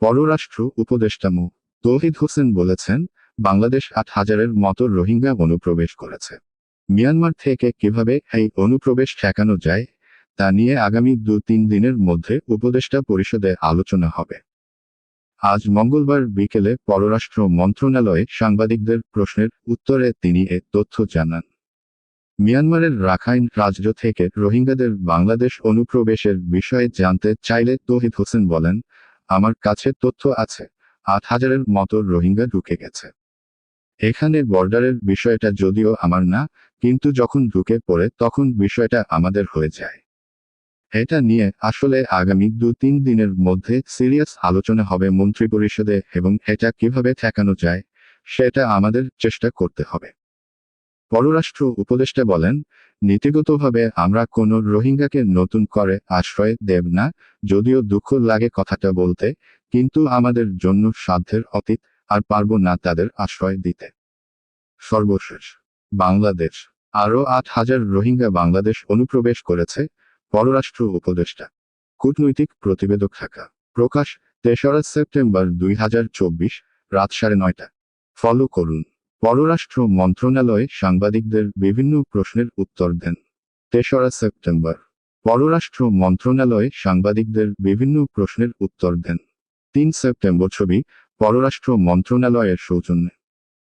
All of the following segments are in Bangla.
পররাষ্ট্র উপদেষ্টা মো. তৌহিদ হোসেন বলেছেন, বাংলাদেশ 8,000-এর মতো রোহিঙ্গা অনুপ্রবেশ করেছে। মিয়ানমার থেকে কিভাবে এই অনুপ্রবেশ ঠেকানো যায় তা নিয়ে আগামী 2-3 দিনের মধ্যে উপদেষ্টা পরিষদে আলোচনা হবে। আজ মঙ্গলবার বিকেলে পররাষ্ট্র মন্ত্রণালয়ে সাংবাদিকদের প্রশ্নের উত্তরে তিনি এ তথ্য জানান। মিয়ানমারের রাখাইন রাজ্য থেকে রোহিঙ্গাদের বাংলাদেশ অনুপ্রবেশের বিষয়ে জানতে চাইলে তৌহিদ হোসেন বলেন, আমার কাছে তথ্য আছে, 8,000-এর মতো রোহিঙ্গা ঢুকে গেছে। এখানে বর্ডারের বিষয়টা যদিও আমার না, কিন্তু যখন ঢুকে পড়ে তখন বিষয়টা আমাদের হয়ে যায়। এটা নিয়ে আসলে আগামী 2-3 দিনের মধ্যে সিরিয়াস আলোচনা হবে মন্ত্রিপরিষদে এবং এটা কিভাবে ঠেকানো যায় সেটা আমাদের চেষ্টা করতে হবে। পররাষ্ট্র উপদেষ্টা বলেন, নীতিগতভাবে আমরা কোনো রোহিঙ্গাকে নতুন করে আশ্রয় দেব না, যদিও দুঃখ লাগে কথাটা বলতে, কিন্তু আমাদের জন্য সাধ্যের অতীত, আর পারবো না তাদের আশ্রয় দিতে। সর্বশেষ বাংলাদেশ আরও 8,000 রোহিঙ্গা বাংলাদেশ অনুপ্রবেশ করেছে, পররাষ্ট্র উপদেষ্টা। কূটনৈতিক প্রতিবেদক ঢাকা। প্রকাশ 3রা সেপ্টেম্বর 2024, রাত 9:30। ফলো করুন। পররাষ্ট্র মন্ত্রণালয়ে সাংবাদিকদের বিভিন্ন প্রশ্নের উত্তর দেন। 3রা সেপ্টেম্বর। পররাষ্ট্র মন্ত্রণালয়ে সাংবাদিকদের বিভিন্ন প্রশ্নের উত্তর দেন। 3 সেপ্টেম্বর। ছবি পররাষ্ট্র মন্ত্রণালয়ের সৌজন্যে।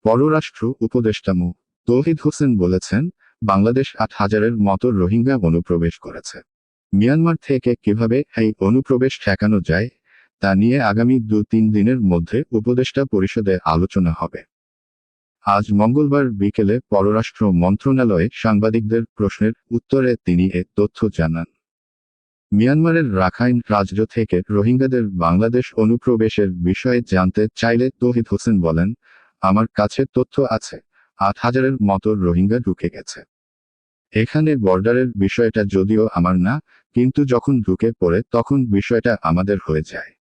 পররাষ্ট্র উপদেষ্টা মো. তৌহিদ হোসেন বলেছেন, বাংলাদেশ 8,000-এর মতো রোহিঙ্গা অনুপ্রবেশ করেছে। মিয়ানমার থেকে কিভাবে এই অনুপ্রবেশ ঠেকানো যায় তা নিয়ে আগামী 2-3 দিনের মধ্যে উপদেষ্টা পরিষদে আলোচনা হবে। আজ মঙ্গলবার বিকেলে পররাষ্ট্র মন্ত্রণালয়ে সাংবাদিকদের প্রশ্নের উত্তরে তিনি এ তথ্য জানান। মিয়ানমারের রাখাইন রাজ্য থেকে রোহিঙ্গাদের বাংলাদেশ অনুপ্রবেশের বিষয়ে জানতে চাইলে তৌহিদ হোসেন বলেন, আমার কাছে তথ্য আছে, 8,000-এর মতো রোহিঙ্গা ঢুকে গেছে। এখানে বর্ডারের বিষয়টা যদিও আমার না, কিন্তু যখন ঢুকে পড়ে তখন বিষয়টা আমাদের হয়ে যায়।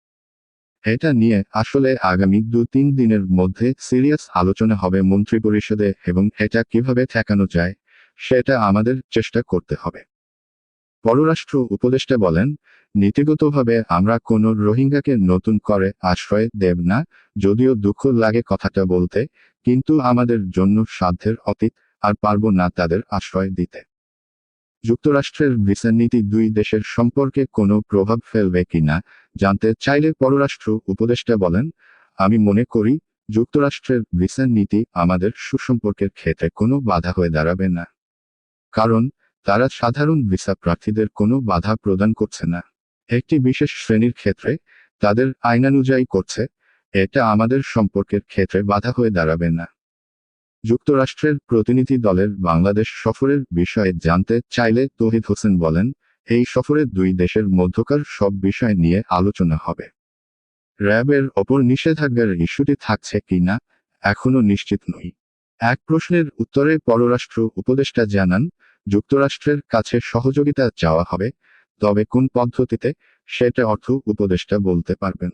এটা নিয়ে আসলে আগামী 2-3 দিনের মধ্যে সিরিয়াস আলোচনা হবে মন্ত্রিপরিষদে এবং এটা কিভাবে ঠেকানো যায় সেটা আমাদের চেষ্টা করতে হবে। পররাষ্ট্র উপদেষ্টা বলেন, নীতিগতভাবে আমরা কোনো রোহিঙ্গাকে নতুন করে আশ্রয় দেব না, যদিও দুঃখ লাগে কথাটা বলতে, কিন্তু আমাদের জন্য সাধ্যের অতীত, আর পারবো না তাদের আশ্রয় দিতে। যুক্তরাষ্ট্রের ভিসা নীতি দুই দেশের সম্পর্কে কোনো প্রভাব ফেলবে কিনা জানতে চাইলে পররাষ্ট্র উপদেষ্টা বলেন, আমি মনে করি যুক্তরাষ্ট্রের ভিসা নীতি আমাদের সুসম্পর্কের ক্ষেত্রে কোনো বাধা হয়ে দাঁড়াবে না। কারণ তারা সাধারণ ভিসা প্রার্থীদের কোনো বাধা প্রদান করছে না, একটি বিশেষ শ্রেণীর ক্ষেত্রে তাদের আইনানুযায়ী করছে। এটা আমাদের সম্পর্কের ক্ষেত্রে বাধা হয়ে দাঁড়াবে না। যুক্তরাষ্ট্রের প্রতিনিধি দলের বাংলাদেশ সফরের বিষয়ে জানতে চাইলে তৌহিদ হোসেন বলেন, এই সফরে দুই দেশের মধ্যকার সব বিষয় নিয়ে আলোচনা হবে। র্যাবের ওপর নিষেধাজ্ঞার ইস্যুটি থাকছে কিনা এখনো নিশ্চিত নই। এক প্রশ্নের উত্তরে পররাষ্ট্র উপদেষ্টা জানান, যুক্তরাষ্ট্রের কাছে সহযোগিতা চাওয়া হবে, তবে কোন পদ্ধতিতে সেটা অর্থ উপদেষ্টা বলতে পারবেন।